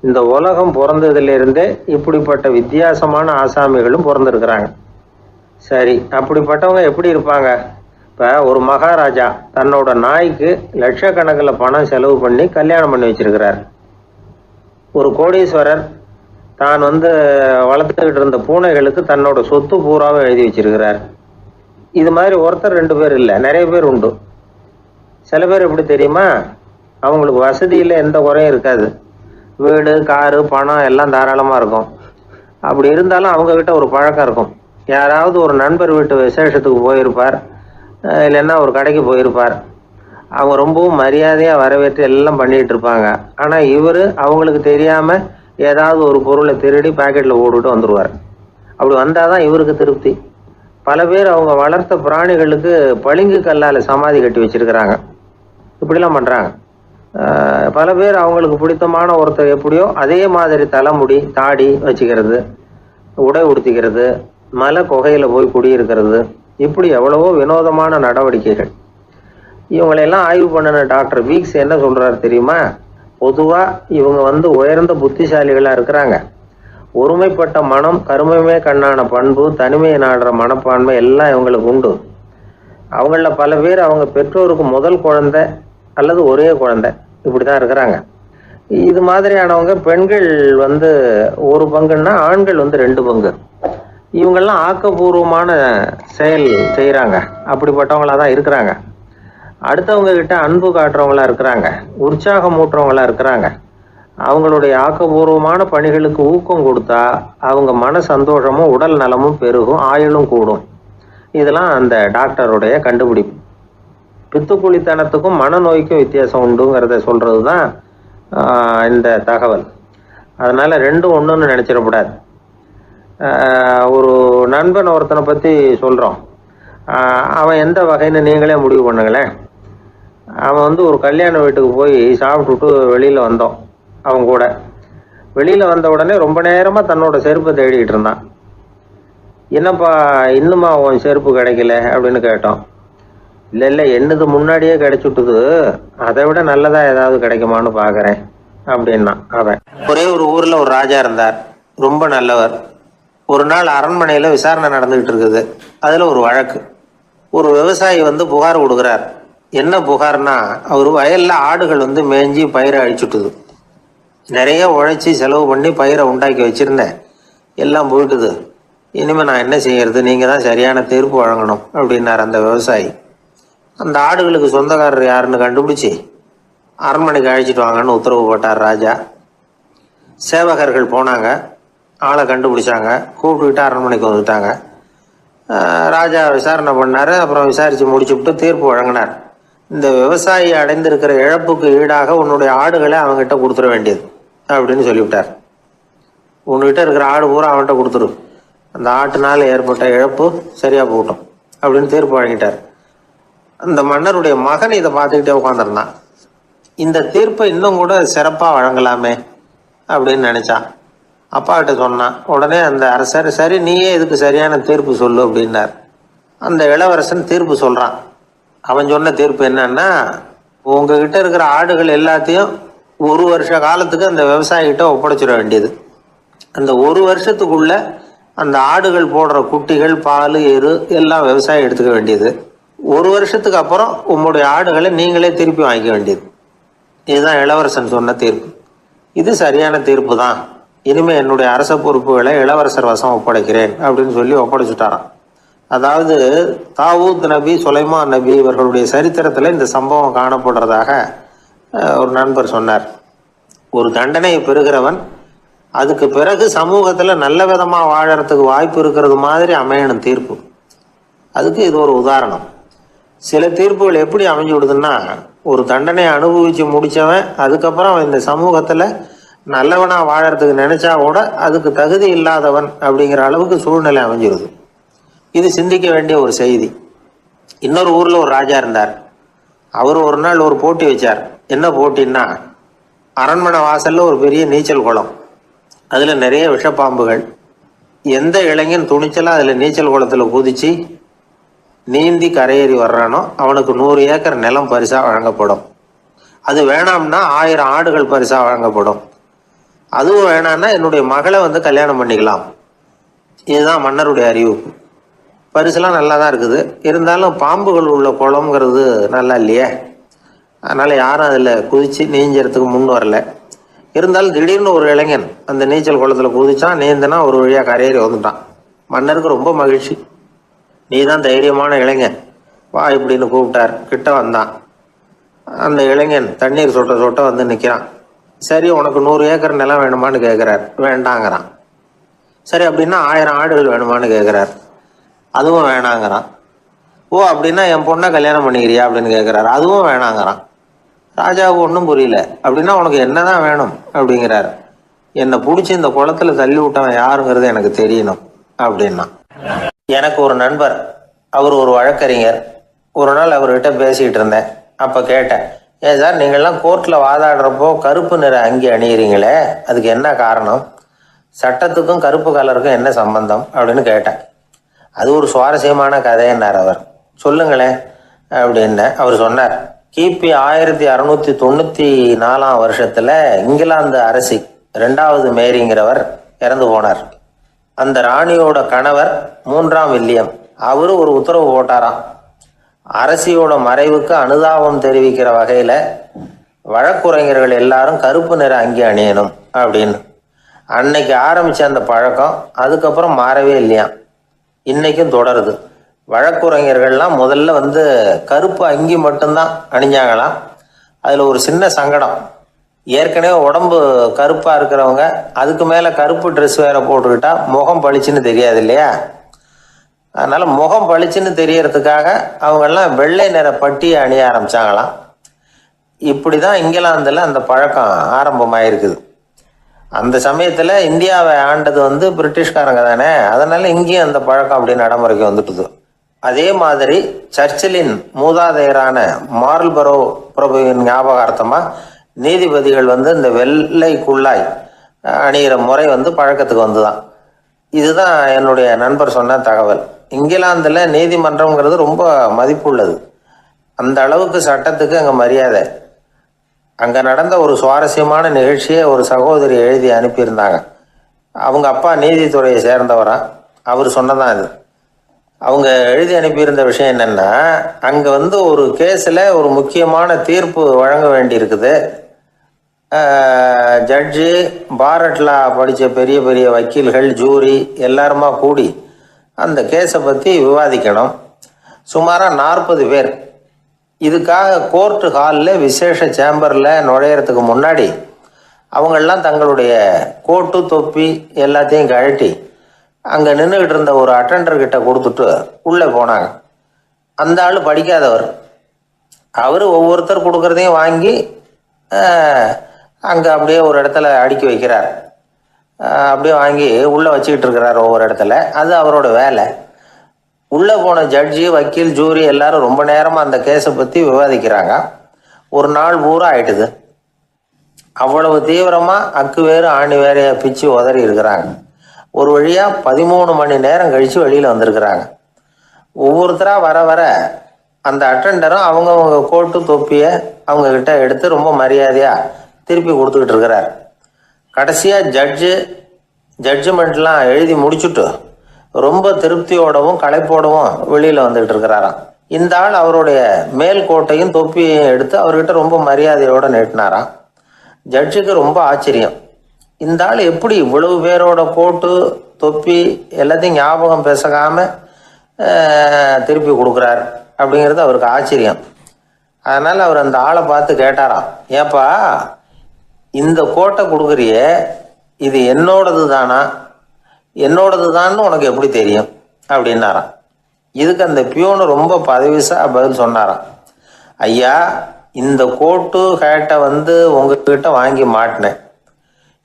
இந்த உலகம் பிறந்ததுலேருந்தே இப்படிப்பட்ட வித்தியாசமான ஆசாமிகளும் பிறந்திருக்கிறாங்க. சரி, அப்படிப்பட்டவங்க எப்படி இருப்பாங்க? இப்போ ஒரு மகாராஜா தன்னோட நாய்க்கு லட்சக்கணக்கில் பணம் செலவு பண்ணி கல்யாணம் பண்ணி வச்சிருக்கிறார். ஒரு கோடீஸ்வரர் தான் வளர்த்துக்கிட்டு இருந்த பூனைகளுக்கு தன்னோட சொத்து பூராவை எழுதி வச்சிருக்கிறார். இது மாதிரி ஒருத்தர் 2 பேர் இல்லை, நிறைய பேர் உண்டு. சில பேர் எப்படி தெரியுமா, அவங்களுக்கு வசதியில் எந்த குறையும் இருக்காது. வீடு, காரு, பணம் எல்லாம் தாராளமாக இருக்கும். அப்படி இருந்தாலும் அவங்கக்கிட்ட ஒரு பழக்கம் இருக்கும். யாராவது ஒரு நண்பர் வீட்டு விசேஷத்துக்கு போயிருப்பார், இல்லைன்னா ஒரு கடைக்கு போயிருப்பார். அவங்க ரொம்பவும் மரியாதையாக வரவேற்று எல்லாம் பண்ணிகிட்டு இருப்பாங்க. ஆனால் இவர் அவங்களுக்கு தெரியாமல் ஏதாவது ஒரு பொருளை திருடி பாக்கெட்டில் போட்டுட்டு வந்துடுவார். அப்படி வந்தால் தான் இவருக்கு திருப்தி. பல பேர் அவங்க வளர்த்த பிராணிகளுக்கு பளிங்கு கல்லால் சமாதி கட்டி வச்சிருக்கிறாங்க. இப்படிலாம் பண்ணுறாங்க. பல பேர் அவங்களுக்கு பிடித்தமான ஒருத்தர் எப்படியோ அதே மாதிரி தலைமுடி, தாடி வச்சுக்கிறது, உடை உடுத்திக்கிறது, மலை குகையில் போய் குடியிருக்கிறது, இப்படி எவ்வளவோ வினோதமான நடவடிக்கைகள். இவங்களையெல்லாம் ஆய்வு பண்ணின டாக்டர் வீக்ஸ் என்ன சொல்றாரு தெரியுமா? பொதுவாக இவங்க உயர்ந்த புத்திசாலிகளாக இருக்கிறாங்க. ஒருமைப்பட்ட மனம், கருமையுமே கண்ணான பண்பு, தனிமையை நாடுற மனப்பான்மை எல்லாம் இவங்களுக்கு உண்டு. அவங்கள பல பேர் அவங்க பெற்றோருக்கு முதல் குழந்தை அல்லது ஒரே குழந்தை இப்படிதான் இருக்கிறாங்க. இது மாதிரியானவங்க பெண்கள் 1 பங்குன்னா ஆண்கள் 2 பங்கு. இவங்கெல்லாம் ஆக்கப்பூர்வமான செயல் செய்கிறாங்க. அப்படிப்பட்டவங்களா தான் இருக்கிறாங்க. அடுத்தவங்க கிட்ட அன்பு காட்டுறவங்களா இருக்கிறாங்க, உற்சாகம் ஊட்டுறவங்களா இருக்கிறாங்க. அவங்களுடைய ஆக்கப்பூர்வமான பணிகளுக்கு ஊக்கம் கொடுத்தா அவங்க மன சந்தோஷமும் உடல் நலமும் பெருகும், ஆயுளும் கூடும். இதெல்லாம் அந்த டாக்டருடைய கண்டுபிடிப்பு. பித்துக்குழித்தனத்துக்கும் மனநோய்க்கும் வித்தியாசம் உண்டுங்கிறத சொல்றது தான் இந்த தகவல். அதனால 2ம் ஒன்றுன்னு நினைச்சிடக்கூடாது. ஒரு நண்பன் ஒருத்தனை பற்றி சொல்கிறோம். அவன் எந்த வகைன்னு நீங்களே முடிவு பண்ணுங்களேன். அவன் ஒரு கல்யாண வீட்டுக்கு போய் சாப்பிட்டுட்டு வெளியில் வந்தோம். அவன் கூட வெளியில் வந்த உடனே ரொம்ப நேரமாக தன்னோட செருப்பை தேடிக்கிட்டு இருந்தான். என்னப்பா இன்னுமா உன் செருப்பு கிடைக்கல அப்படின்னு கேட்டோம். இல்லை என்னது முன்னாடியே கிடைச்சுட்டுது, அதை விட நல்லதா ஏதாவது கிடைக்குமான்னு பார்க்குறேன் அப்படின்னா அவன். ஒரே ஒரு ஊரில் ஒரு ராஜா இருந்தார், ரொம்ப நல்லவர். ஒரு நாள் அரண்மனையில் விசாரணை நடந்துகிட்டு இருக்குது. அதில் ஒரு வழக்கு. ஒரு விவசாயி புகார் கொடுக்குறார். என்ன புகார்னா, அவர் வயலில் ஆடுகள் மேய்ஞ்சி பயிரை அழிச்சுட்டுது. நிறைய உழைச்சி செலவு பண்ணி பயிரை உண்டாக்கி வச்சிருந்தேன், எல்லாம் போயிட்டுது. இனிமேல் நான் என்ன செய்யறது? நீங்கள் தான் சரியான தீர்ப்பு வழங்கணும் அப்படின்னார் அந்த விவசாயி. அந்த ஆடுகளுக்கு சொந்தக்காரர் யாருன்னு கண்டுபிடிச்சி அரண்மனைக்கு அழைச்சிட்டு வாங்கன்னு உத்தரவு போட்டார் ராஜா. சேவகர்கள் போனாங்க, ஆளை கண்டுபிடிச்சாங்க, கூப்பிட்டுக்கிட்டு அரண்மனைக்கு வந்துட்டாங்க. ராஜா விசாரணை பண்ணார். அப்புறம் விசாரித்து முடிச்சுவிட்டு தீர்ப்பு வழங்கினார். இந்த விவசாயி அடைந்திருக்கிற இழப்புக்கு ஈடாக உன்னுடைய ஆடுகளை அவங்ககிட்ட கொடுத்துட வேண்டியது அப்படின்னு சொல்லிவிட்டார். உன்கிட்ட இருக்கிற ஆடு பூரா அவன்கிட்ட கொடுத்துரு, அந்த ஆட்டுனால ஏற்பட்ட இழப்பு சரியாக போகட்டும் அப்படின்னு தீர்ப்பு வழங்கிட்டார். அந்த மன்னருடைய மகன் இதை பார்த்துக்கிட்டே உட்காந்துருந்தான். இந்த தீர்ப்பை இன்னும் கூட சிறப்பாக வழங்கலாமே அப்படின்னு நினைச்சான். அப்பா கிட்ட சொன்னான். உடனே அந்த அரசர், சரி நீயே இதுக்கு சரியான தீர்ப்பு சொல்லு அப்படின்னார். அந்த இளவரசன் தீர்ப்பு சொல்றான். அவன் சொன்ன தீர்ப்பு என்னன்னா, உங்ககிட்ட இருக்கிற ஆடுகள் எல்லாத்தையும் ஒரு வருஷ காலத்துக்கு அந்த விவசாயிகிட்ட ஒப்படைச்சிட வேண்டியது. அந்த ஒரு வருஷத்துக்குள்ள அந்த ஆடுகள் போடுற குட்டிகள், பால், எரு எல்லாம் விவசாயி எடுத்துக்க வேண்டியது. ஒரு வருஷத்துக்கு அப்புறம் உங்களுடைய ஆடுகளை நீங்களே திருப்பி வாங்கிக்க வேண்டியது. இதுதான் இளவரசன் சொன்ன தீர்ப்பு. இது சரியான தீர்ப்பு தான். இனிமே என்னுடைய அரச பொறுப்புகளை இளவரசர் வசம் ஒப்படைக்கிறேன் அப்படின்னு சொல்லி ஒப்படைச்சுட்டாராம். அதாவது தாவூத் நபி, சுலைமான் நபி இவர்களுடைய சரித்திரத்தில் இந்த சம்பவம் காணப்படுறதாக ஒரு நண்பர் சொன்னார். ஒரு தண்டனையை பெறுகிறவன் அதுக்கு பிறகு சமூகத்தில் நல்ல விதமாக வாழறதுக்கு வாய்ப்பு இருக்கிறது மாதிரி அமையணும் தீர்ப்பு. அதுக்கு இது ஒரு உதாரணம். சில தீர்ப்புகள் எப்படி அமைஞ்சு விடுதுன்னா, ஒரு தண்டனையை அனுபவிச்சு முடிச்சவன் அதுக்கப்புறம் அவன் இந்த சமூகத்தில் நல்லவனா வாழறதுக்கு நினைச்சா கூட அதுக்கு தகுதி இல்லாதவன் அப்படிங்கிற அளவுக்கு சூழ்நிலை அமைஞ்சிருது. இது சிந்திக்க வேண்டிய ஒரு செய்தி. இன்னொரு ஊர்ல ஒரு ராஜா இருந்தார். அவர் ஒரு நாள் ஒரு போட்டி வச்சார். என்ன போட்டின்னா, அரண்மனை வாசல்ல ஒரு பெரிய நீச்சல் குளம், அதுல நிறைய விஷப்பாம்புகள். எந்த இளைஞன் துணிச்சலா அதுல நீச்சல் குளத்துல குதிச்சு நீந்தி கரையேறி வர்றானோ அவனுக்கு 100 ஏக்கர் நிலம் பரிசா வழங்கப்படும். அது வேணாம்னா 1000 ஆடுகள் பரிசா வழங்கப்படும். அதுவும் வேணான்னா என்னுடைய மகளை கல்யாணம் பண்ணிக்கலாம். இதுதான் மன்னருடைய அறிவிப்பு. பரிசுலாம் நல்லா தான் இருக்குது. இருந்தாலும் பாம்புகள் உள்ள குளம்ங்கிறது நல்லா இல்லையே. அதனால யாரும் அதில் குதிச்சு நீஞ்சறதுக்கு முன் வரல. இருந்தாலும் திடீர்னு ஒரு இளைஞன் அந்த நீச்சல் குளத்துல குதிச்சான். நீந்தினா ஒரு வழியா கரையேறி வந்துட்டான். மன்னருக்கு ரொம்ப மகிழ்ச்சி. நீ தான் தைரியமான இளைஞன், வா இப்படின்னு கூப்பிட்டார். கிட்ட வந்தான். அந்த இளைஞன் தண்ணீர் சொட்ட சொட்ட நிற்கிறான். சரி, உனக்கு 100 ஏக்கர் நிலம் வேணுமான்னு கேட்குறார். வேண்டாங்கிறான். சரி, அப்படின்னா 1000 ஆடுகள் வேணுமான்னு கேட்குறார். அதுவும் வேணாங்கிறான். ஓ, அப்படின்னா என் பொண்ணை கல்யாணம் பண்ணிக்கிறியா அப்படின்னு கேட்குறாரு. அதுவும் வேணாங்கிறான். ராஜாவுக்கு ஒன்றும் புரியல. அப்படின்னா உனக்கு என்னதான் வேணும் அப்படிங்கிறார். என்னை பிடிச்சி இந்த குளத்துல தள்ளி விட்டவன் யாருங்கிறது எனக்கு தெரியணும் அப்படின்னா. எனக்கு ஒரு நண்பர், அவர் ஒரு வழக்கறிஞர். ஒரு நாள் அவர்கிட்ட பேசிக்கிட்டு இருந்தேன். அப்போ கேட்டேன், ஏன் சார் நீங்கள்லாம் கோர்ட்டில் வாதாடுறப்போ கருப்பு நிற அங்கி அணியிறீங்களே, அதுக்கு என்ன காரணம்? சட்டத்துக்கும் கருப்பு கலருக்கும் என்ன சம்பந்தம் அப்படின்னு கேட்டேன். அது ஒரு சுவாரஸ்யமான கதைன்னார் அவர். சொல்லுங்களேன் அப்படின்னு அவர் சொன்னார். கிபி 1694 வருஷத்துல இங்கிலாந்து அரசி 2வது மேரிங்கிறவர் இறந்து போனார். அந்த ராணியோட கணவர் 3ஆம் வில்லியம், அவரு ஒரு உத்தரவு போட்டாராம். அரசியோட மறைவுக்கு அனுதாபம் தெரிவிக்கிற வகையில வழக்குரைஞர்கள் எல்லாரும் கருப்பு நிற அங்கி அணியணும் அப்படின்னு. அன்னைக்கு ஆரம்பிச்ச அந்த பழக்கம் அதுக்கப்புறம் மாறவே இல்லையாம். இன்னைக்கும் தொடருது. வழக்குரைஞர்கள்லாம் முதல்ல கருப்பு அங்கி மட்டும்தான் அணிஞ்சாங்களாம். அதுல ஒரு சின்ன சங்கடம். ஏற்கனவே உடம்பு கருப்பா இருக்கிறவங்க அதுக்கு மேல கருப்பு ட்ரெஸ் வேற போட்டுக்கிட்டா முகம் பளிச்சுன்னு தெரியாது இல்லையா? அதனால முகம் பளிச்சுன்னு தெரியறதுக்காக அவங்கெல்லாம் வெள்ளை நிற பட்டியை அணிய ஆரம்பிச்சாங்களாம். இப்படிதான் இங்கிலாந்துல அந்த பழக்கம் ஆரம்பமாயிருக்குது. அந்த சமயத்துல இந்தியாவை ஆண்டது பிரிட்டிஷ்காரங்க தானே, அதனால இங்கேயும் அந்த பழக்கம் அப்படி நடைமுறைக்கு வந்துட்டுது. அதே மாதிரி சர்ச்சிலின் மூதாதையரான மார்ல்பரோ பிரபுவின் ஞாபகார்த்தமா நீதிபதிகள் இந்த வெள்ளை குள்ளாய் அணிகிற முறை பழக்கத்துக்கு வந்துதான். இதுதான் என்னுடைய நண்பர் சொன்ன தகவல். இங்கிலாந்துல நீதிமன்றம்ங்கிறது ரொம்ப மதிப்புள்ளது. அந்த அளவுக்கு சட்டத்துக்கு அங்க மரியாதை. அங்க நடந்த ஒரு சுவாரஸ்யமான நிகழ்ச்சியை ஒரு சகோதரி எழுதி அனுப்பியிருந்தாங்க. அவங்க அப்பா நீதித்துறையை சேர்ந்தவரா. அவர் சொன்னதான் இது. அவங்க எழுதி அனுப்பியிருந்த விஷயம் என்னன்னா, அங்க ஒரு கேஸ்ல ஒரு முக்கியமான தீர்ப்பு வழங்க வேண்டி இருக்குது. ஜட்ஜு, பாரட்லா படித்த பெரிய பெரிய வக்கீல்கள், ஜூரி எல்லாருமா கூடி அந்த கேஸை பற்றி விவாதிக்கணும். சுமாராக 40 பேர். இதுக்காக கோர்ட்டு ஹாலில் விசேஷ சேம்பரில் நுழையிறதுக்கு முன்னாடி அவங்களெலாம் தங்களுடைய கோட்டு, தொப்பி எல்லாத்தையும் கழட்டி அங்கே நின்றுக்கிட்டு இருந்த ஒரு அட்டெண்டர்கிட்ட கொடுத்துட்டு உள்ளே போனாங்க. அந்த ஆள் படிக்காதவர். அவர் ஒவ்வொருத்தர் கொடுக்குறதையும் வாங்கி அங்கே அப்படியே ஒரு இடத்துல அடுக்கி வைக்கிறார். அப்படியே வாங்கி உள்ளே வச்சுக்கிட்டு இருக்கிறார் ஒவ்வொரு இடத்துல. அது அவரோட வேலை. உள்ளே போன ஜட்ஜி, வக்கீல், ஜூரி எல்லாரும் ரொம்ப நேரமாக அந்த கேஸை பற்றி விவாதிக்கிறாங்க. ஒரு நாள் பூரா ஆயிட்டுது. அவ்வளவு தீவிரமாக அக்கு வேறு ஆணி வேறைய பிச்சு உதறி இருக்கிறாங்க. ஒரு வழியாக 13 மணி நேரம் கழித்து வெளியில் வந்திருக்கிறாங்க. ஒவ்வொருத்தராக வர வர அந்த அட்டெண்டரும் அவங்கவுங்க கோட்டு, தொப்பியை அவங்கக்கிட்ட எடுத்து ரொம்ப மரியாதையாக திருப்பி கொடுத்துக்கிட்டு இருக்கிறார். கடைசியாக ஜட்ஜ்மெண்ட்லாம் எழுதி முடிச்சுட்டு ரொம்ப திருப்தியோடவும் களைப்போடவும் வெளியில் வந்துக்கிட்டு இருக்கிறாராம். இந்த ஆள் அவருடைய மேல் கோட்டையும் தொப்பியையும் எடுத்து அவர்கிட்ட ரொம்ப மரியாதையோடு நீட்டினாராம். ஜட்ஜுக்கு ரொம்ப ஆச்சரியம். இந்த ஆள் எப்படி இவ்வளவு பேரோட கோட்டு, தொப்பி எல்லாத்தையும் ஞாபகம் பேசாமல் திருப்பி கொடுக்குறார் அப்படிங்கிறது அவருக்கு ஆச்சரியம். அதனால் அவர் அந்த ஆளை பார்த்து கேட்டாராம், ஏப்பா இந்த கோட்டை கொடுக்குறியே, இது என்னோடது தானா? என்னோடது தான்னு உனக்கு எப்படி தெரியும் அப்படின்னாராம். இதுக்கு அந்த பியூனு ரொம்ப பதவிசா பதில் சொன்னாராம், ஐயா இந்த கோட்டு ஹேட்டை உங்ககிட்ட வாங்கி மாட்டினேன்.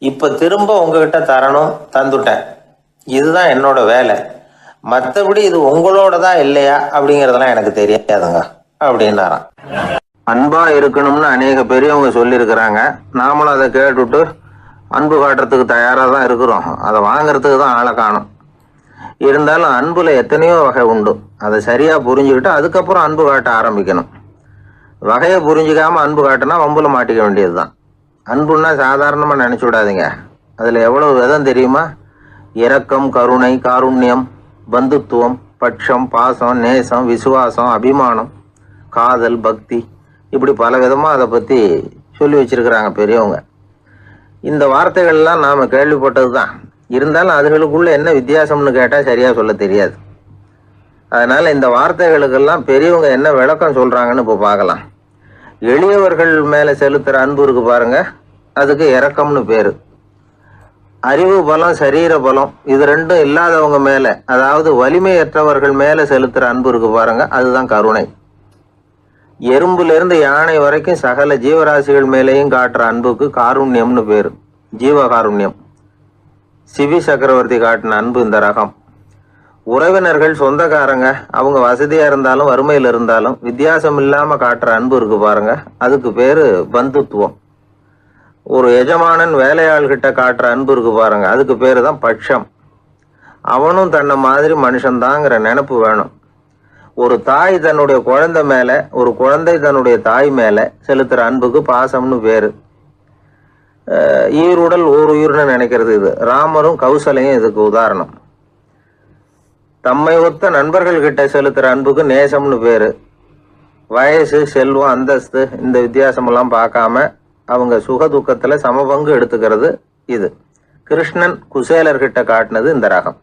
இப்போ திரும்ப உங்ககிட்ட தரணும், தந்துட்டேன். இதுதான் என்னோட வேலை. மற்றபடி இது உங்களோடதா இல்லையா அப்படிங்கிறதெல்லாம் எனக்கு தெரியாதுங்க அப்படின்னாராம். அன்பா இருக்கணும்னு அநேக பெரியவங்க சொல்லியிருக்கிறாங்க. நாமளும் அதை கேட்டுவிட்டு அன்பு காட்டுறதுக்கு தயாராக தான் இருக்கிறோம். அதை வாங்கிறதுக்கு தான் ஆளை காணும். இருந்தாலும் அன்புல எத்தனையோ வகை உண்டு. அதை சரியாக புரிஞ்சுக்கிட்டு அதுக்கப்புறம் அன்பு காட்ட ஆரம்பிக்கணும். வகையை புரிஞ்சிக்காமல் அன்பு காட்டினா வம்புல மாட்டிக்க வேண்டியது தான். அன்புன்னா சாதாரணமாக நினச்சி விடாதீங்க. அதில் எவ்வளோ விதம் தெரியுமா? இரக்கம், கருணை, காருண்யம், பந்துத்துவம், பட்சம், பாசம், நேசம், விசுவாசம், அபிமானம், காதல், பக்தி, இப்படி பல விதமாக அதை பற்றி சொல்லி வச்சிருக்கிறாங்க பெரியவங்க. இந்த வார்த்தைகள்லாம் நாம் கேள்விப்பட்டது தான். இருந்தாலும் அதுகளுக்குள்ள என்ன வித்தியாசம்னு கேட்டால் சரியாக சொல்ல தெரியாது. அதனால் இந்த வார்த்தைகளுக்கெல்லாம் பெரியவங்க என்ன விளக்கம் சொல்கிறாங்கன்னு இப்போ பார்க்கலாம். எளியவர்கள் மேலே செலுத்துகிற அன்பு இருக்கு பாருங்க, அதுக்கு இரக்கம்னு பேர். அறிவு பலம், சரீர பலம், இது ரெண்டும் இல்லாதவங்க மேலே, அதாவது வலிமையற்றவர்கள் மேலே செலுத்துகிற அன்பு இருக்கு பாருங்க, அதுதான் கருணை. எறும்புலேருந்து யானை வரைக்கும் சகல ஜீவராசிகள் மேலேயும் காட்டுற அன்புக்கு காருண்யம்னு பேர், ஜீவகாருண்யம். சிவி சக்கரவர்த்தி காட்டின அன்பு இந்த ரகம். உறவினர்கள், சொந்தக்காரங்க, அவங்க வசதியாக இருந்தாலும் வறுமையில் இருந்தாலும் வித்தியாசம் இல்லாமல் காட்டுற அன்பு இருக்கு பாருங்க, அதுக்கு பேர் பந்துத்துவம். ஒரு எஜமானன் வேலையாள்கிட்ட காட்டுற அன்பு இருக்கு பாருங்க, அதுக்கு பேர் தான் பட்சம். அவனும் தன்னை மாதிரி மனுஷன்தாங்கிற நினைப்பு வேணும். ஒரு தாய் தன்னுடைய குழந்தை மேலே, ஒரு குழந்தை தன்னுடைய தாய் மேலே செலுத்துகிற அன்புக்கு பாசம்னு பேர். ஈருடல் ஓர் உயிர்னு நினைக்கிறது இது. ராமரும் கௌசலையும் இதுக்கு உதாரணம். தம்மை ஒத்த நண்பர்கள் கிட்ட செலுத்துகிற அன்புக்கு நேசம்னு பேர். வயசு, செல்வம், அந்தஸ்து இந்த வித்தியாசமெல்லாம் பார்க்காம அவங்க சுக துக்கத்தில் சமபங்கு எடுத்துக்கிறது இது. கிருஷ்ணன் குசேலர்கிட்ட காட்டினது இந்த ரகம்.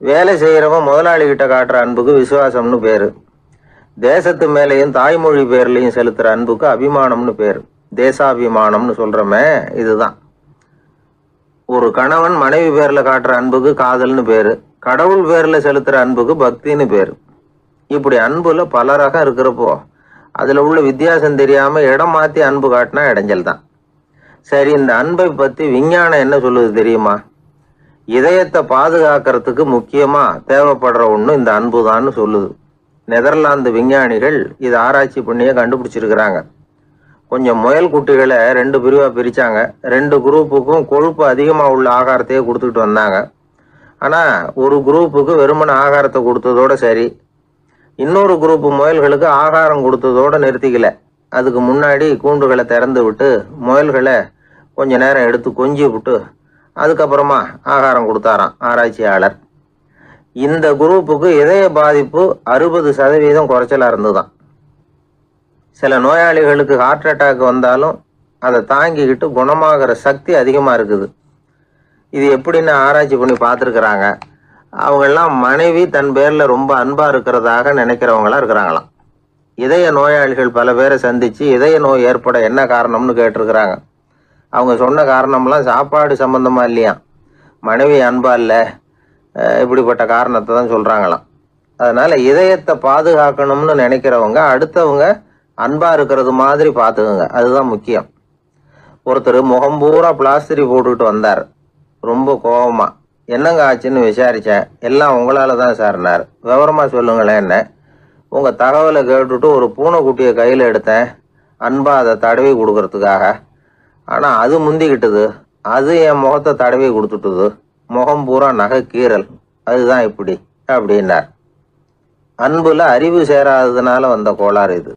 வேலை செய்கிறவன் முதலாளிகிட்ட காட்டுற அன்புக்கு விசுவாசம்னு பேர். தேசத்து மேலேயும் தாய்மொழி பேர்லையும் செலுத்துகிற அன்புக்கு அபிமானம்னு பேர். தேசாபிமானம்னு சொல்கிறோமே, இதுதான். ஒரு கணவன் மனைவி பேரில் காட்டுற அன்புக்கு காதல்னு பேர். கடவுள் பேரில் செலுத்துகிற அன்புக்கு பக்தின்னு பேர். இப்படி அன்புல பல ரகம் இருக்கிறப்போ அதில் உள்ள வித்தியாசம் தெரியாமல் இடம் மாற்றி அன்பு காட்டினா இடைஞ்சல் தான். சரி, இந்த அன்பை பற்றி விஞ்ஞானம் என்ன சொல்லுது தெரியுமா? இதயத்தை பாதுகாக்கிறதுக்கு முக்கியமாக தேவைப்படுற ஒன்று இந்த அன்பு தான்னு சொல்லுது. நெதர்லாந்து விஞ்ஞானிகள் இதை ஆராய்ச்சி பண்ணியே கண்டுபிடிச்சிருக்கிறாங்க. கொஞ்சம் முயல் குட்டிகளை 2 பிரிவாக பிரித்தாங்க. 2 குரூப்புக்கும் கொழுப்பு அதிகமாக உள்ள ஆகாரத்தையே கொடுத்துக்கிட்டு வந்தாங்க. ஆனால் ஒரு குரூப்புக்கு வெறுமன ஆகாரத்தை கொடுத்ததோட சரி, இன்னொரு குரூப்பு முயல்களுக்கு ஆகாரம் கொடுத்ததோடு நிறுத்திக்கல. அதுக்கு முன்னாடி கூண்டுகளை திறந்து விட்டு முயல்களை கொஞ்ச நேரம் எடுத்து கொஞ்சி விட்டு அதுக்கப்புறமா ஆகாரம் கொடுத்தாராம் ஆராய்ச்சியாளர். இந்த குரூப்புக்கு இதய பாதிப்பு 60% குறைச்சலாக இருந்துதான். சில நோயாளிகளுக்கு ஹார்ட் அட்டாக் வந்தாலும் அதை தாங்கிக்கிட்டு குணமாகிற சக்தி அதிகமாக இருக்குது. இது எப்படின்னு ஆராய்ச்சி பண்ணி பார்த்துருக்குறாங்க. அவங்கெல்லாம் மனைவி தன் பேரில் ரொம்ப அன்பாக இருக்கிறதாக நினைக்கிறவங்களா இருக்கிறாங்களாம். இதய நோயாளிகள் பல பேரை சந்தித்து இதய நோய் ஏற்பட என்ன காரணம்னு கேட்டிருக்கிறாங்க. அவங்க சொன்ன காரணம்லாம் சாப்பாடு சம்மந்தமாக இல்லையா, மனைவி அன்பா இல்லை, இப்படிப்பட்ட காரணத்தை தான் சொல்கிறாங்களாம். அதனால் இதயத்தை பாதுகாக்கணும்னு நினைக்கிறவங்க அடுத்தவங்க அன்பாக இருக்கிறது மாதிரி பார்த்துக்குங்க, அதுதான் முக்கியம். ஒருத்தர் முகம் பூரா பிளாஸ்டரி போட்டுக்கிட்டு வந்தார். ரொம்ப கோபமாக, என்னங்க ஆச்சுன்னு விசாரித்தேன். எல்லாம் உங்களால் தான் சார்னார். விவரமாக சொல்லுங்களேன். என்ன உங்கள் தகவலை கேட்டுட்டு ஒரு பூனைக்குட்டியை கையில் எடுத்தேன், அன்பாக அதை தடவி கொடுக்கறதுக்காக. ஆனால் அது முந்திக்கிட்டது, அது என் முகத்தை தடவி கொடுத்துட்டுது. முகம் பூரா நகை கீறல், அதுதான் இப்படி அப்படின்னார். அன்புல அறிவு சேராததுனால வந்த கோளாறு இது.